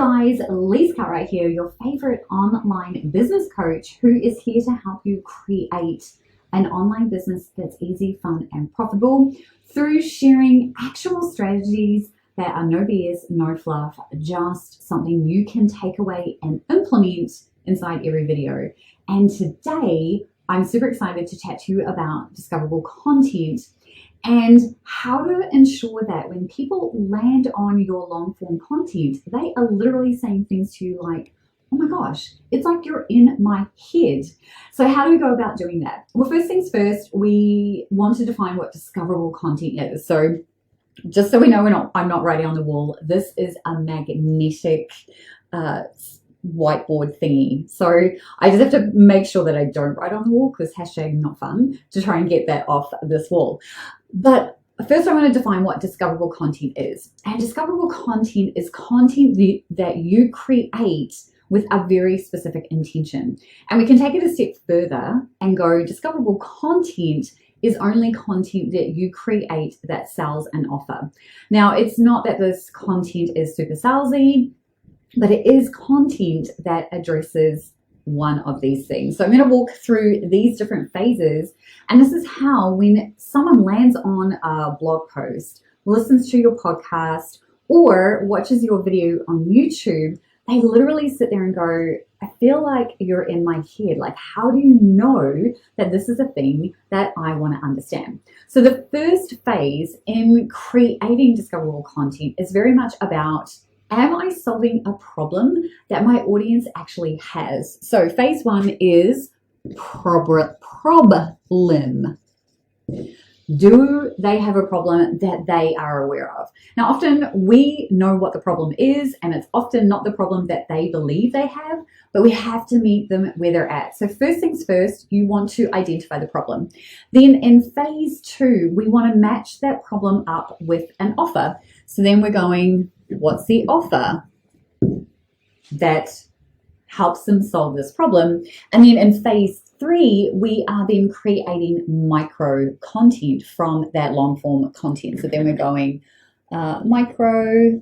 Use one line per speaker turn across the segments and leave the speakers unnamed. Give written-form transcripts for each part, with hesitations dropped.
guys, Lisa right here, your favorite online business coach who is here to help you create an online business that's easy, fun, and profitable through sharing actual strategies that are no BS, no fluff, just something you can take away and implement inside every video. And today, I'm super excited to chat to you about discoverable content and how to ensure that when people land on your long form content, they are literally saying things to you like, oh my gosh, it's like you're in my head. So how do we go about doing that? Well, first things first, we want to define what discoverable content is. So just so we know I'm not writing on the wall, this is a magnetic whiteboard thingy. So I just have to make sure that I don't write on the wall because #not fun to try and get that off this wall. But first I want to define what discoverable content is. And discoverable content is content that you create with a very specific intention. And we can take it a step further and go, discoverable content is only content that you create that sells an offer. Now, it's not that this content is super salesy, but it is content that addresses one of these things. So I'm going to walk through these different phases, and this is how when someone lands on a blog post, listens to your podcast, or watches your video on YouTube, they literally sit there and go, I feel like you're in my head. Like, how do you know that this is a thing that I want to understand? So the first phase in creating discoverable content is very much about, am I solving a problem that my audience actually has? So phase one is problem. Do they have a problem that they are aware of? Now, often we know what the problem is, and it's often not the problem that they believe they have, but we have to meet them where they're at. So first things first, you want to identify the problem. Then in phase two, we want to match that problem up with an offer. So then we're going, what's the offer that helps them solve this problem? And then in phase three, we are then creating micro content from that long form content. So then we're going micro,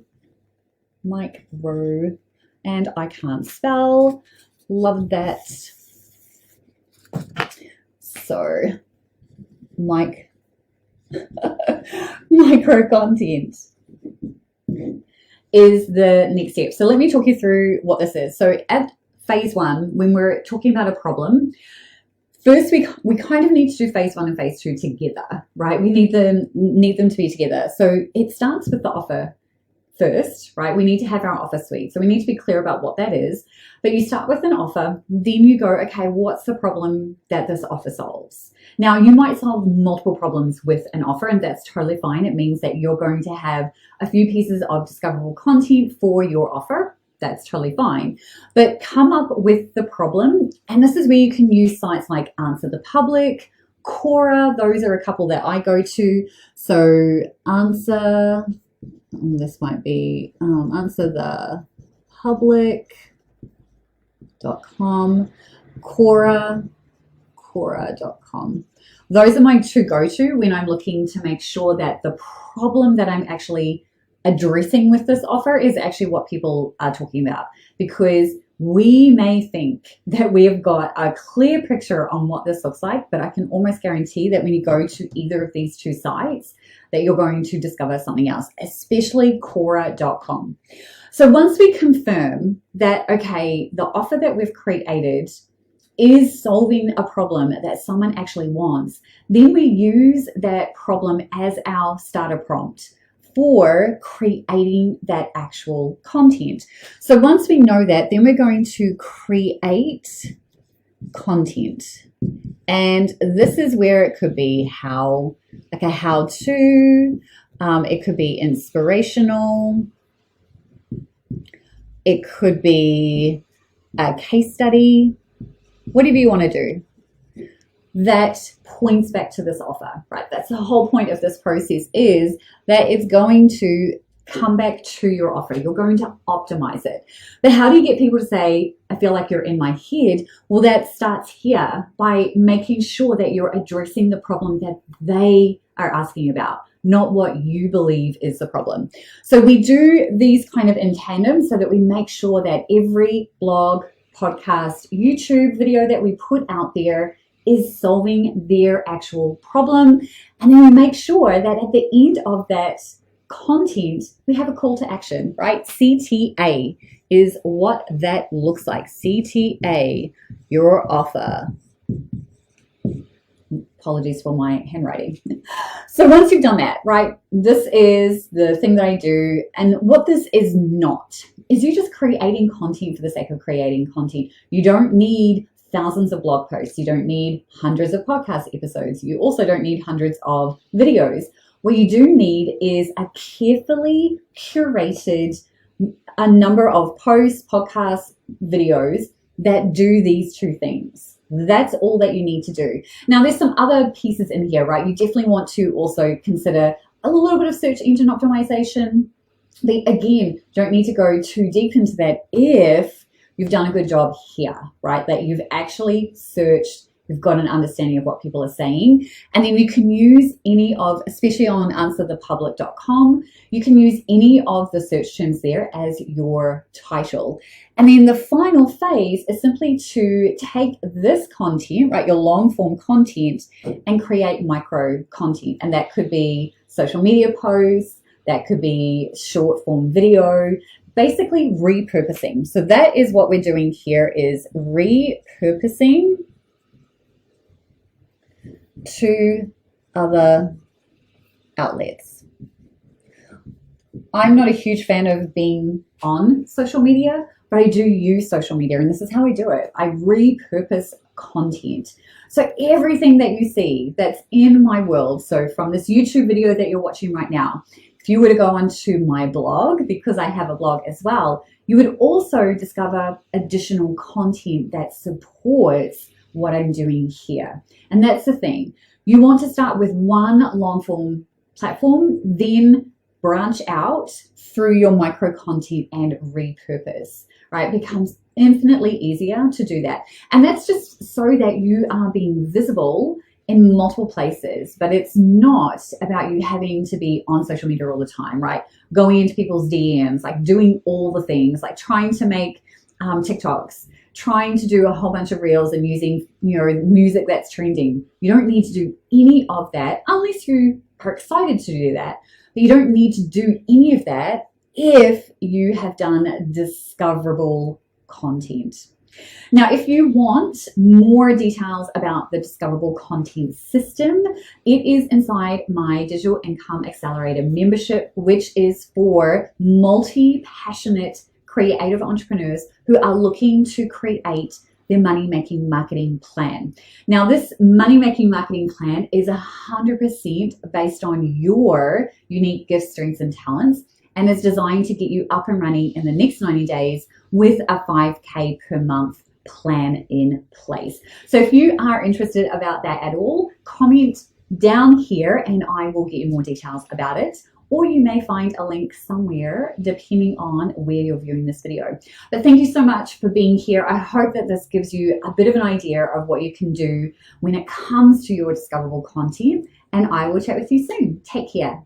and I can't spell. Love that. So micro content is the next step. So let me talk you through what this is. So at phase one, when we're talking about a problem, first we kind of need to do phase one and phase two together, right? We need them to be together. So it starts with the offer first, right? We need to have our offer suite. So we need to be clear about what that is. But you start with an offer, then you go, okay, what's the problem that this offer solves? Now, you might solve multiple problems with an offer, and that's totally fine. It means that you're going to have a few pieces of discoverable content for your offer. That's totally fine. But come up with the problem. And this is where you can use sites like Answer the Public, Quora. Those are a couple that I go to. So this might be answerthepublic.com, Quora.com. Those are my two go-to when I'm looking to make sure that the problem that I'm actually addressing with this offer is actually what people are talking about, because we may think that we have got a clear picture on what this looks like, but I can almost guarantee that when you go to either of these two sites that you're going to discover something else, especially Quora.com. So once we confirm that, okay, the offer that we've created is solving a problem that someone actually wants, then we use that problem as our starter prompt for creating that actual content. So once we know that, then we're going to create content. And this is where it could be how to, it could be inspirational, it could be a case study, whatever you want to do that points back to this offer, right? That's the whole point of this process, is that it's going to come back to your offer. You're going to optimize it. But how do you get people to say, I feel like you're in my head? Well, that starts here by making sure that you're addressing the problem that they are asking about, not what you believe is the problem. So we do these kind of in tandem so that we make sure that every blog, podcast, YouTube video that we put out there is solving their actual problem. And then we make sure that at the end of that content, we have a call to action, right? CTA is what that looks like. CTA, your offer. Apologies for my handwriting. So once you've done that, right, this is the thing that I do. And what this is not is you just creating content for the sake of creating content. You don't need thousands of blog posts. You don't need hundreds of podcast episodes. You also don't need hundreds of videos. What you do need is a carefully curated a number of posts, podcasts, videos that do these two things. That's all that you need to do. Now, there's some other pieces in here, right? You definitely want to also consider a little bit of search engine optimization. But again, don't need to go too deep into that if you've done a good job here, right? That you've actually searched, you've got an understanding of what people are saying. And then you can use any of, especially on answerthepublic.com, you can use any of the search terms there as your title. And then the final phase is simply to take this content, right, your long form content, and create micro content. And that could be social media posts, that could be short form video, basically repurposing. So that is what we're doing here, is repurposing to other outlets. I'm not a huge fan of being on social media, but I do use social media, and this is how I do it. I repurpose content. So everything that you see that's in my world, so from this YouTube video that you're watching right now, if you were to go onto my blog, because I have a blog as well, you would also discover additional content that supports what I'm doing here. And that's the thing. You want to start with one long form platform, then branch out through your micro content and repurpose, right? It becomes infinitely easier to do that. And that's just so that you are being visible in multiple places, but it's not about you having to be on social media all the time, right? Going into people's DMs, like doing all the things, like trying to make TikToks, trying to do a whole bunch of reels and using, music that's trending. You don't need to do any of that unless you are excited to do that. But you don't need to do any of that if you have done discoverable content. Now, if you want more details about the Discoverable content system, it is inside my Digital Income Accelerator membership, which is for multi-passionate creative entrepreneurs who are looking to create their money-making marketing plan. Now, this money-making marketing plan is 100% based on your unique gifts, strengths, and talents, and is designed to get you up and running in the next 90 days with a 5K per month plan in place. So if you are interested about that at all, comment down here and I will get you more details about it. Or you may find a link somewhere depending on where you're viewing this video. But thank you so much for being here. I hope that this gives you a bit of an idea of what you can do when it comes to your discoverable content, and I will chat with you soon. Take care.